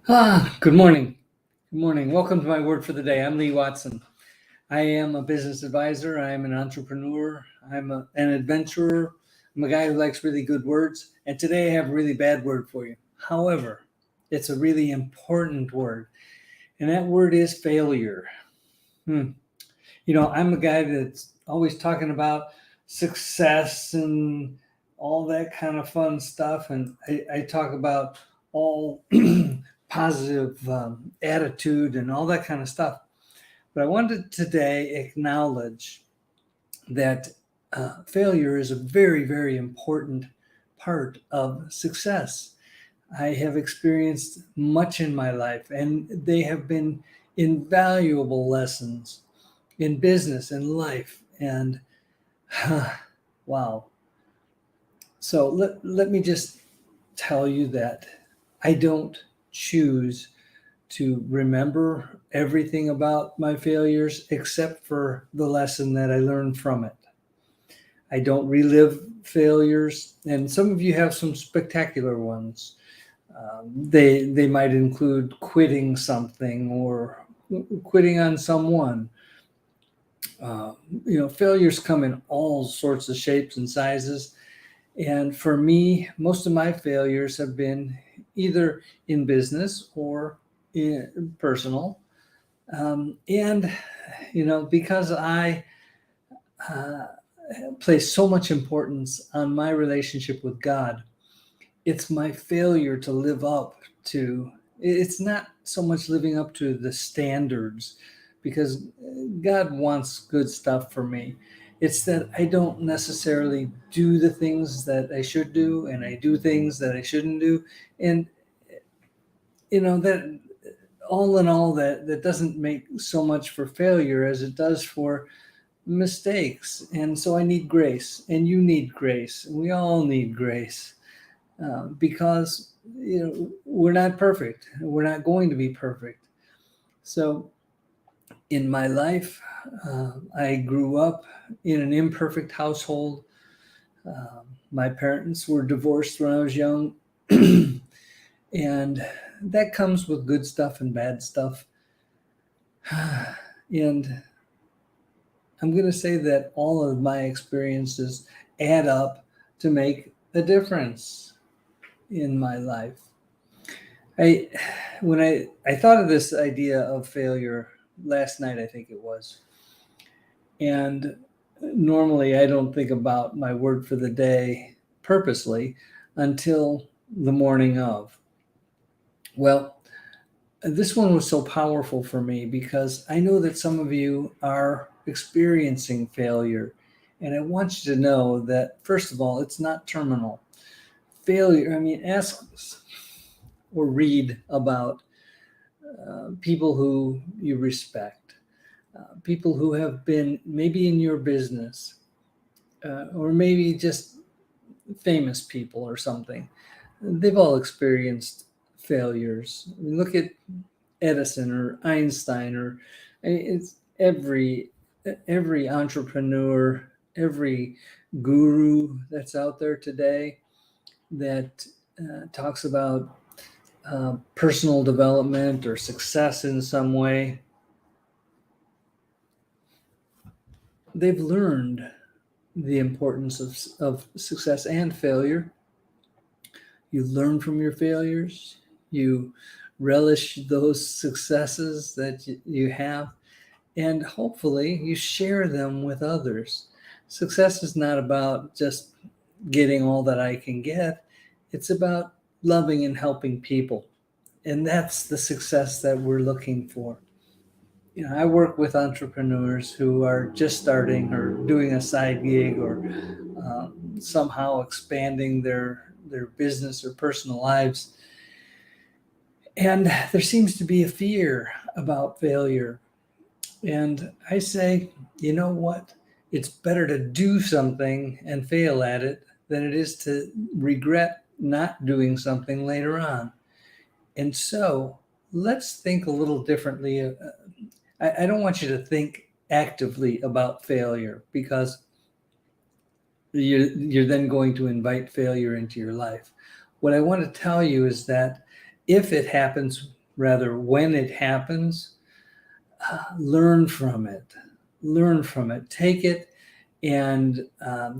Good morning. Good morning. Welcome to my word for the day. I'm Lee Watson. I am a business advisor. I'm an entrepreneur. I'm an adventurer. I'm a guy who likes really good words. And today I have a really bad word for you. However, it's a really important word. And that word is failure. I'm a guy that's always talking about success and all that kind of fun stuff. And I talk about all positive attitude and all that kind of stuff. But I wanted to today acknowledge that failure is a very, very important part of success. I have experienced much in my life, and they have been invaluable lessons in business and life. And wow. So let me just tell you that I don't choose to remember everything about my failures except for the lesson that I learned from it. I don't relive failures, and some of you have some spectacular ones. They might include quitting something or quitting on someone. Failures come in all sorts of shapes and sizes. And for me, most of my failures have been either in business or in personal. Because I uh, place so much importance on my relationship with God, it's my failure to live up to, it's not so much living up to the standards, because God wants good stuff for me. It's that I don't necessarily do the things that I should do, and I do things that I shouldn't do. And, that all in all, that doesn't make so much for failure as it does for mistakes. And so I need grace, and you need grace, and we all need grace. Because we're not perfect. We're not going to be perfect. So in my life, I grew up in an imperfect household. My parents were divorced when I was young, and that comes with good stuff and bad stuff. And I'm going to say that all of my experiences add up to make a difference in my life. When I thought of this idea of failure last night, I think it was, and normally I don't think about my word for the day purposely until the morning of. Well, this one was so powerful for me because I know that some of you are experiencing failure, and I want you to know that, first of all, it's not terminal. Failure, I mean, ask or read about people who you respect, people who have been maybe in your business, or maybe just famous people or something. They've all experienced failures. I mean, look at Edison or Einstein, or it's every entrepreneur, every guru that's out there today that talks about personal development or success in some way. They've learned the importance of success and failure. You learn from your failures. You relish those successes that you have, and hopefully you share them with others. Success is not about just getting all that I can get. It's about loving and helping people. And that's the success that we're looking for. I work with entrepreneurs who are just starting or doing a side gig, or somehow expanding their business or personal lives. And there seems to be a fear about failure. And I say, you know what? It's better to do something and fail at it than it is to regret not doing something later on. And so let's think a little differently. I don't want you to think actively about failure, because you're then going to invite failure into your life. What I want to tell you is that if it happens Rather, when it happens, learn from it. Learn from it. Take it and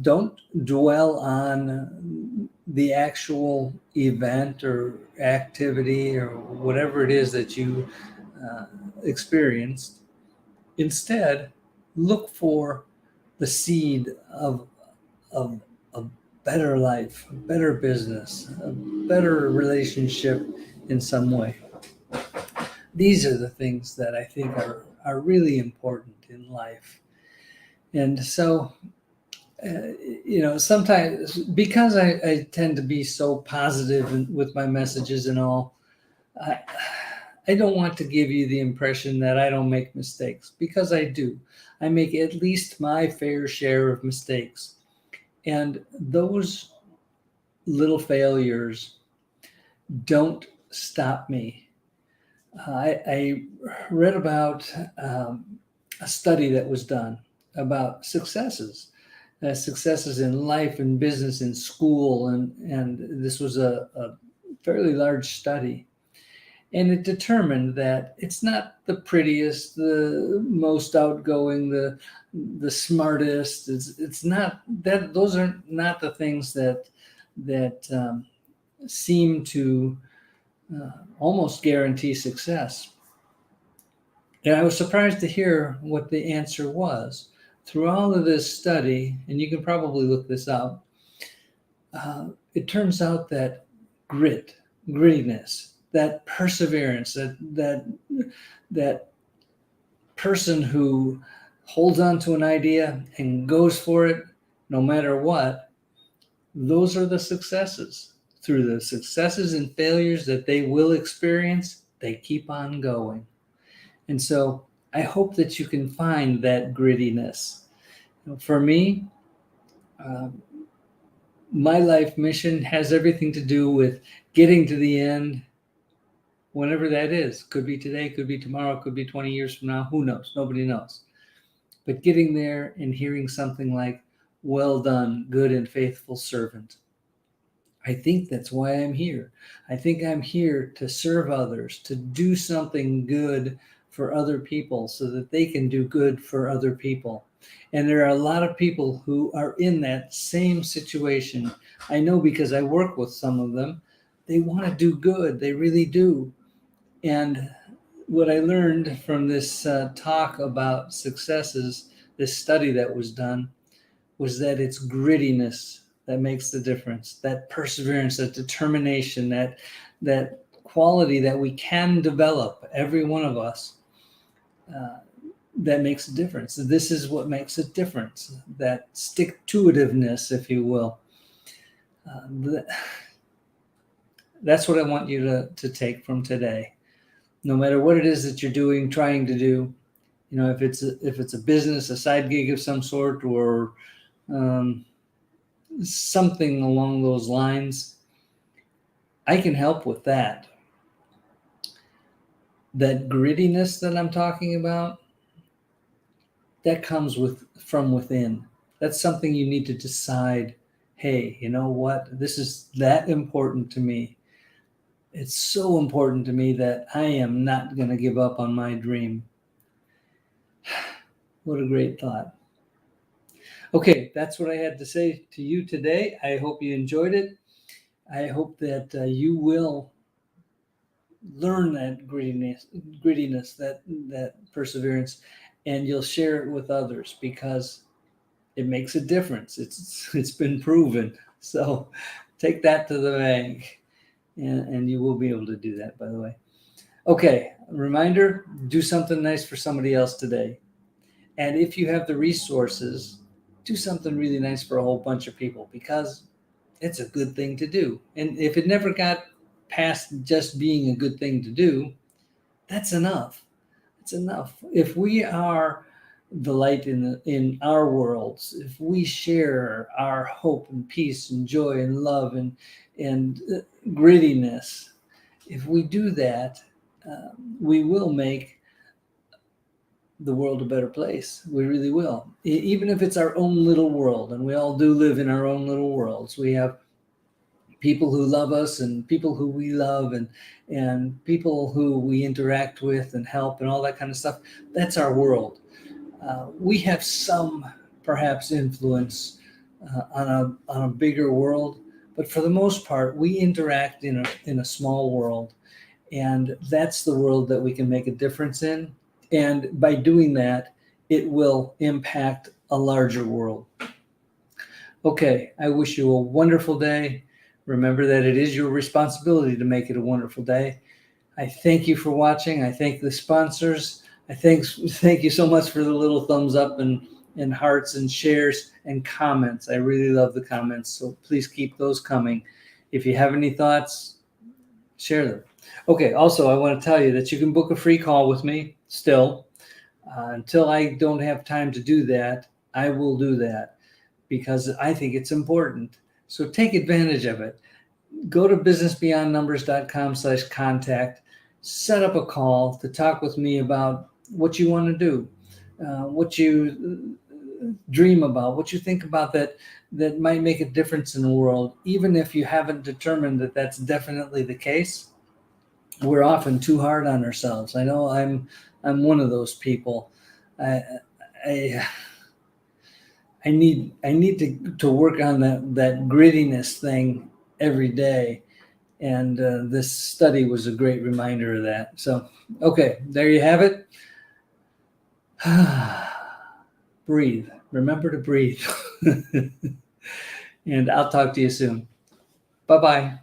don't dwell on the actual event or activity or whatever it is that you experienced. Instead, look for the seed of a better life, a better business, a better relationship in some way. These are the things that I think are really important in life. And so, sometimes because I tend to be so positive with my messages and all, I, I don't want to give you the impression that I don't make mistakes, because I do. I make at least my fair share of mistakes. And those little failures don't stop me. I read about a study that was done about successes in life and business, in school, and this was a fairly large study. And it determined that it's not the prettiest, the most outgoing, the smartest. It's not that. Those are not the things that seem to almost guarantee success. And I was surprised to hear what the answer was. Through all of this study, and you can probably look this up, it turns out that grittiness, that perseverance, that person who holds on to an idea and goes for it no matter what, those are the successes. Through the successes and failures that they will experience, they keep on going. And so I hope that you can find that grittiness. For me, my life mission has everything to do with getting to the end, whenever that is. Could be today, could be tomorrow, could be 20 years from now. Who knows? Nobody knows. But getting there and hearing something like, "Well done, good and faithful servant." I think that's why I'm here. I think I'm here to serve others, to do something good for other people so that they can do good for other people. And there are a lot of people who are in that same situation. I know, because I work with some of them. They want to do good. They really do. And what I learned from this talk about successes, this study that was done, was that it's grittiness that makes the difference, that perseverance, that determination, that quality that we can develop, every one of us, that makes a difference. This is what makes a difference, that stick-to-itiveness, if you will. That's what I want you to take from today. No matter what it is that you're doing, trying to do, if it's a business, a side gig of some sort, or something along those lines, I can help with that. That grittiness that I'm talking about, that comes from within. That's something you need to decide. Hey, you know what? This is that important to me. It's so important to me that I am not going to give up on my dream. What a great thought. Okay, that's what I had to say to you today. I hope you enjoyed it. I hope that you will learn that grittiness, that perseverance, and you'll share it with others, because it makes a difference. It's been proven. So take that to the bank, and you will be able to do that, by the way. Okay, reminder, do something nice for somebody else today. And if you have the resources, do something really nice for a whole bunch of people, because it's a good thing to do. And if it never got past just being a good thing to do, that's enough. It's enough. If we are the light in our worlds, if we share our hope and peace and joy and love and grittiness, if we do that, we will make the world a better place. We really will. Even if it's our own little world, and we all do live in our own little worlds. We have people who love us and people who we love, and people who we interact with and help and all that kind of stuff. That's our world. We have some perhaps influence on a bigger world, but for the most part, we interact in a small world, and that's the world that we can make a difference in. And by doing that, it will impact a larger world. Okay, I wish you a wonderful day. Remember that it is your responsibility to make it a wonderful day. I thank you for watching. I thank the sponsors. Thank you so much for the little thumbs up and hearts and shares and comments. I really love the comments, so please keep those coming. If you have any thoughts, share them. Okay, also, I want to tell you that you can book a free call with me still. Until I don't have time to do that, I will do that because I think it's important. So take advantage of it. Go to businessbeyondnumbers.com/contact. Set up a call to talk with me about what you want to do, what you dream about, what you think about that might make a difference in the world. Even if you haven't determined that that's definitely the case, we're often too hard on ourselves. I know I'm one of those people. I need to work on that grittiness thing every day. And this study was a great reminder of that. So, okay, there you have it. Breathe. Remember to breathe. And I'll talk to you soon. Bye-bye.